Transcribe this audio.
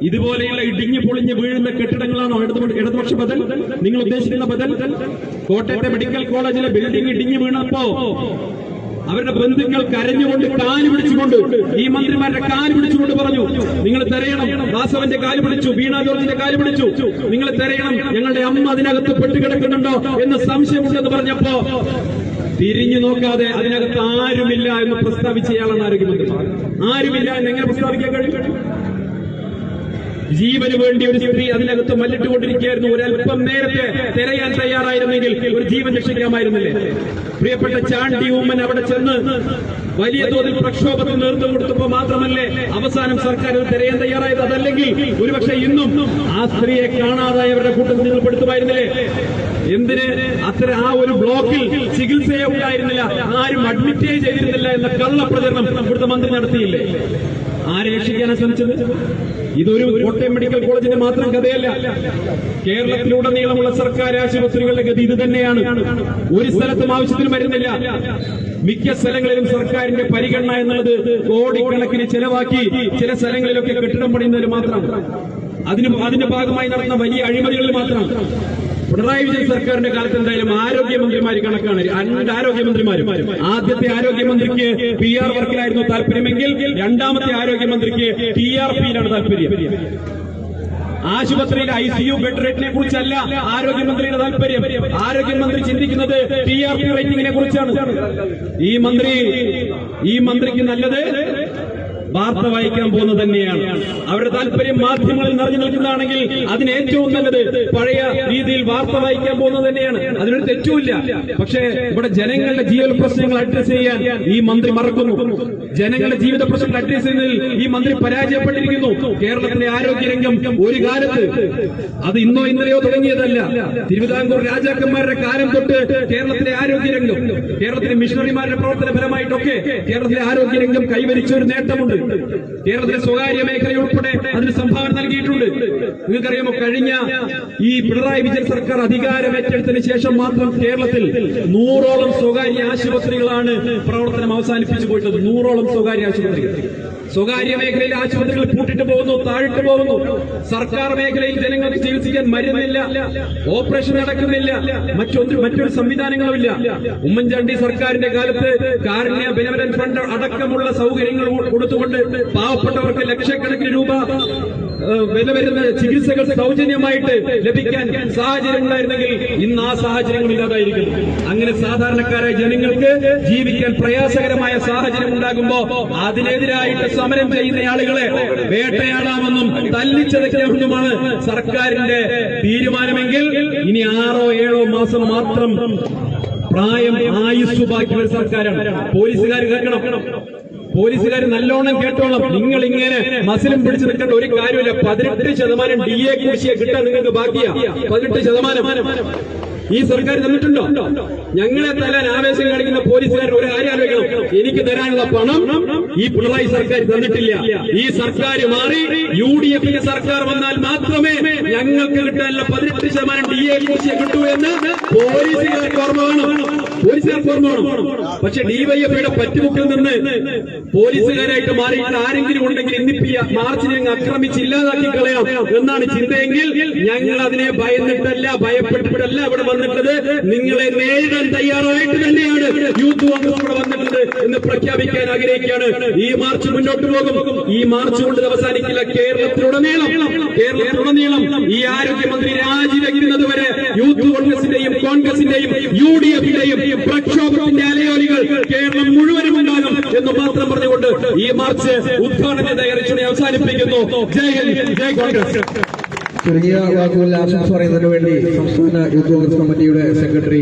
ഇതുപോലെയുള്ള ഇടിഞ്ഞു പൊളിഞ്ഞ് വീഴുന്ന കെട്ടിടങ്ങളാണോ ഇടതുപക്ഷ ബദൽ? നിങ്ങൾ ഉദ്ദേശിക്കുന്ന ബദൽ? കോട്ടയത്തെ മെഡിക്കൽ കോളേജിലെ ബിൽഡിംഗ് ഇടിഞ്ഞു വീണപ്പോ അവരുടെ ബന്ധുക്കൾ കരഞ്ഞുകൊണ്ട് കാല് പിടിച്ചുകൊണ്ട് ഈ മന്ത്രിമാരുടെ കാല് പിടിച്ചുകൊണ്ട് പറഞ്ഞു, നിങ്ങൾ തെരയണം. വാസവന്റെ കാല് പിടിച്ചു, വീണ ജോർജിന്റെ കാല് പിടിച്ചു, നിങ്ങൾ തെരയണം, ഞങ്ങളുടെ അമ്മ അതിനകത്ത് പെട്ടുകിടക്കുന്നുണ്ടോ എന്ന് സംശയമുണ്ടെന്ന് പറഞ്ഞപ്പോ തിരിഞ്ഞു നോക്കാതെ അതിനകത്ത് ആരുമില്ല എന്ന് പ്രസ്താവിച്ചയാളാണ് ആരോഗ്യമന്ത്രി. ആരുമില്ല എന്ന് എങ്ങനെ പ്രസ്താവിക്കാൻ കഴിയും? ജീവന് വേണ്ടി ഒരു സ്ത്രീ അതിനകത്ത് മല്ലിട്ടുകൊണ്ടിരിക്കുകയായിരുന്നു. ഒരൽപ്പം നേരത്തെ തിരയാൻ തയ്യാറായിരുന്നെങ്കിൽ ഒരു ജീവൻ രക്ഷിക്കാമായിരുന്നില്ലേ? പ്രിയപ്പെട്ട ചാണ്ടി ഉമ്മൻ അവിടെ ചെന്ന് വലിയ തോതിൽ പ്രക്ഷോഭത്തിന് നേതൃത്വം കൊടുത്തപ്പോൾ മാത്രമല്ലേ അവസാനം സർക്കാർ തിരയാൻ തയ്യാറായത്? അതല്ലെങ്കിൽ ഒരുപക്ഷെ ഇന്നും ആ സ്ത്രീയെ കാണാതായവരുടെ കൂട്ടത്തിൽ നിങ്ങൾ പെടുത്തുമായിരുന്നില്ലേ? എന്തിന് അത്ര ആ ഒരു ബ്ലോക്കിൽ ചികിത്സയെ ഉണ്ടായിരുന്നില്ല, ആരും അഡ്മിറ്റേ ചെയ്തിരുന്നില്ല എന്ന കള്ളപ്രചരണം ഇവിടുത്തെ മന്ത്രി നടത്തിയില്ലേ? ആരെ രക്ഷിക്കാനാണ് ശ്രമിച്ചത്? ഇതൊരു കോട്ടയം മെഡിക്കൽ കോളേജിന്റെ മാത്രം കഥയല്ല. കേരളത്തിലുടനീളമുള്ള സർക്കാർ ആശുപത്രികളുടെ ഗതി ഇത് തന്നെയാണ്. ഒരു സ്ഥലത്തും ആവശ്യത്തിന് മരുന്നില്ല. മിക്ക സ്ഥലങ്ങളിലും സർക്കാരിന്റെ പരിഗണന എന്നുള്ളത് കോടിക്കണക്കിന് ചെലവാക്കി ചില സ്ഥലങ്ങളിലൊക്കെ കെട്ടിടം പണിയുന്നതിൽ മാത്രം, അതിന്റെ ഭാഗമായി നടന്ന വലിയ അഴിമതികളിൽ മാത്രം. പിണറായി വിജയൻ സർക്കാരിന്റെ കാലത്ത് എന്തായാലും ആരോഗ്യമന്ത്രിമാര് കണക്കാണ്. 2 ആരോഗ്യമന്ത്രിമാരും. ആദ്യത്തെ ആരോഗ്യമന്ത്രിക്ക് PR വർക്കിലായിരുന്നു താല്പര്യമെങ്കിൽ രണ്ടാമത്തെ ആരോഗ്യമന്ത്രിക്ക് TRPയിലാണ് താല്പര്യം. ആശുപത്രിയിലെ ICU ബെഡ് റേറ്റിനെ കുറിച്ചല്ല ആരോഗ്യമന്ത്രിയുടെ താല്പര്യം. ആരോഗ്യമന്ത്രി ചിന്തിക്കുന്നത് TRP റേറ്റിംഗിനെ കുറിച്ചാണ്. ഈ മന്ത്രിക്ക് നല്ലത് വാർത്ത വായിക്കാൻ പോകുന്നത് തന്നെയാണ്. അവരുടെ താല്പര്യം മാധ്യമങ്ങളിൽ നിറഞ്ഞു നിൽക്കുന്നതാണെങ്കിൽ അതിന് ഏറ്റവും നല്ലത് പഴയ രീതിയിൽ വാർത്ത വായിക്കാൻ പോകുന്നത് തന്നെയാണ്. അതിനൊരു തെറ്റുമില്ല. പക്ഷേ ഇവിടെ ജനങ്ങളുടെ ജീവിത പ്രശ്നങ്ങൾ അഡ്രസ് ചെയ്യാൻ ഈ മന്ത്രി മറക്കുന്നു. ജനങ്ങളുടെ ജീവിത പ്രശ്നങ്ങൾ അഡ്രസ് ചെയ്യുന്നതിൽ ഈ മന്ത്രി പരാജയപ്പെട്ടിരിക്കുന്നു. കേരളത്തിലെ ആരോഗ്യരംഗം ഒരു കാലത്ത്, അത് ഇന്നോ ഇന്നലെയോ തുടങ്ങിയതല്ല, തിരുവിതാംകൂർ രാജാക്കന്മാരുടെ കാലം തൊട്ട് കേരളത്തിലെ ആരോഗ്യരംഗം, കേരളത്തിലെ മിഷണറിമാരുടെ പ്രവർത്തനപരമായിട്ടൊക്കെ കേരളത്തിലെ ആരോഗ്യരംഗം കൈവരിച്ച ഒരു നേട്ടമുണ്ട്. കേരളത്തിലെ സ്വകാര്യ മേഖല ഉൾപ്പെടെ അതിന് സംഭാവന നൽകിയിട്ടുണ്ട്. നിങ്ങൾക്കറിയാമോ, കഴിഞ്ഞ ഈ പിണറായി വിജയൻ സർക്കാർ അധികാരമേറ്റെടുത്തതിന് ശേഷം മാത്രം കേരളത്തിൽ 100ഓളം സ്വകാര്യ ആശുപത്രികളാണ് പ്രവർത്തനം അവസാനിപ്പിച്ചു പോയിട്ടുള്ളത്. 100ഓളം സ്വകാര്യ ആശുപത്രികൾ. സ്വകാര്യ മേഖലയിലെ ആശുപത്രികൾ പൂട്ടിട്ട് പോകുന്നു, താഴിട്ട് പോകുന്നു. സർക്കാർ മേഖലയിൽ ജനങ്ങൾക്ക് ചികിത്സിക്കാൻ മരുന്നില്ല, ഓപ്പറേഷൻ നടക്കുന്നില്ല, മറ്റൊരു സംവിധാനങ്ങളുമില്ല. ഉമ്മൻചാണ്ടി സർക്കാരിന്റെ കാലത്ത് കാരുണ്യ ബെനവലന്റ് ഫണ്ട് അടക്കമുള്ള സൗകര്യങ്ങൾ കൊടുത്തുകൊണ്ട് പാവപ്പെട്ടവർക്ക് ലക്ഷക്കണക്കിന് രൂപ വില വരുന്ന ചികിത്സകൾ സൗജന്യമായിട്ട് ലഭിക്കാൻ സാഹചര്യം ഉണ്ടായിരുന്നെങ്കിൽ ഇന്ന് ആ സാഹചര്യങ്ങൾ ഇല്ലാതായിരിക്കും. അങ്ങനെ സാധാരണക്കാരായ ജനങ്ങൾക്ക് ജീവിക്കാൻ പ്രയാസകരമായ സാഹചര്യം ഉണ്ടാകുമ്പോ അതിനെതിരായിട്ട് സമരം ചെയ്യുന്ന ആളുകളെ വേട്ടയാടാമെന്നും തല്ലിച്ചതയ്ക്കാമെന്നുമാണ് സർക്കാരിന്റെ തീരുമാനമെങ്കിൽ ഇനി 6-7 മാസം മാത്രം പ്രായം ആയുസ് ബാക്കിയുള്ള സർക്കാരാണ്. പോലീസുകാർ കേൾക്കണം, പോലീസുകാർ നല്ലോണം കേട്ടോളം. നിങ്ങൾ ഇങ്ങനെ മസിലും പിടിച്ചു നിൽക്കേണ്ട ഒരു കാര്യമില്ല. 18% DA കുടിശ്ശിക കിട്ടാൻ നിങ്ങൾക്ക് ബാക്കിയാ. 18% ഈ സർക്കാർ തന്നിട്ടുണ്ടോ? ഞങ്ങളെ തല്ലാൻ ആവേശം കാണിക്കുന്ന പോലീസുകാർ ഒരു കാര്യം ആലോചിക്കണം. എനിക്ക് തരാനുള്ള പണം ഈ പിണറായി സർക്കാർ തന്നിട്ടില്ല. ഈ സർക്കാർ മാറി UDF സർക്കാർ വന്നാൽ മാത്രമേ ഞങ്ങൾക്ക് കിട്ടാനുള്ള 18% DA കുടിശ്ശിക കിട്ടൂ എന്ന് പോലീസുകാർക്ക് ഓർമ്മ വേണം. പക്ഷെ DYFയുടെ പറ്റുമുക്കിൽ നിന്ന് പോലീസുകാരായിട്ട് മാറിയിട്ട് ആരെങ്കിലും ഉണ്ടെങ്കിൽ ഇന്നിപ്പിയ മാർച്ചിനെ അങ്ങ് ആക്രമിച്ച് ഇല്ലാതാക്കി കളയാം എന്നാണ് ചിന്തയെങ്കിൽ ഞങ്ങൾ അതിനെ ഭയന്നിട്ടല്ല, ഭയപ്പെട്ടിട്ടല്ല ഇവിടെ വന്നിട്ടത്. നിങ്ങളെ നേരിടാൻ തയ്യാറായിട്ട് തന്നെയാണ് യൂത്ത് കോൺഗ്രസ് ഇവിടെ വന്നിട്ടത് എന്ന് പ്രഖ്യാപിക്കാൻ ആഗ്രഹിക്കുകയാണ്. ഈ മാർച്ച് മുന്നോട്ട് പോകും. ഈ മാർച്ച് കൊണ്ട് അവസാനിക്കില്ല. കേരളത്തിലുടനീളം ഈ ആരോഗ്യമന്ത്രി രാജിവെക്കുന്നത് വരെ യൂത്ത് കോൺഗ്രസിന്റെയും കോൺഗ്രസിന്റെയും UDFന്റെയും പ്രക്ഷോഭത്തിന്റെ അലയോലികൾ കേരളം മുഴുവനും ഉണ്ടാകും എന്ന് മാത്രം പറഞ്ഞുകൊണ്ട് ഈ മാർച്ച് ഉദ്ഘാടന തയ്യാറെടുപ്പിനെ അവസാനിപ്പിക്കുന്നു. ജയ് ഹിന്ദ്, ജയ് കോൺഗ്രസ്. തുടങ്ങിയ വാക്കുകളിൽ ആശംസ പറയുന്നതിനു വേണ്ടി സംസ്ഥാന യൂത്ത് കോൺഗ്രസ് കമ്മിറ്റിയുടെ സെക്രട്ടറി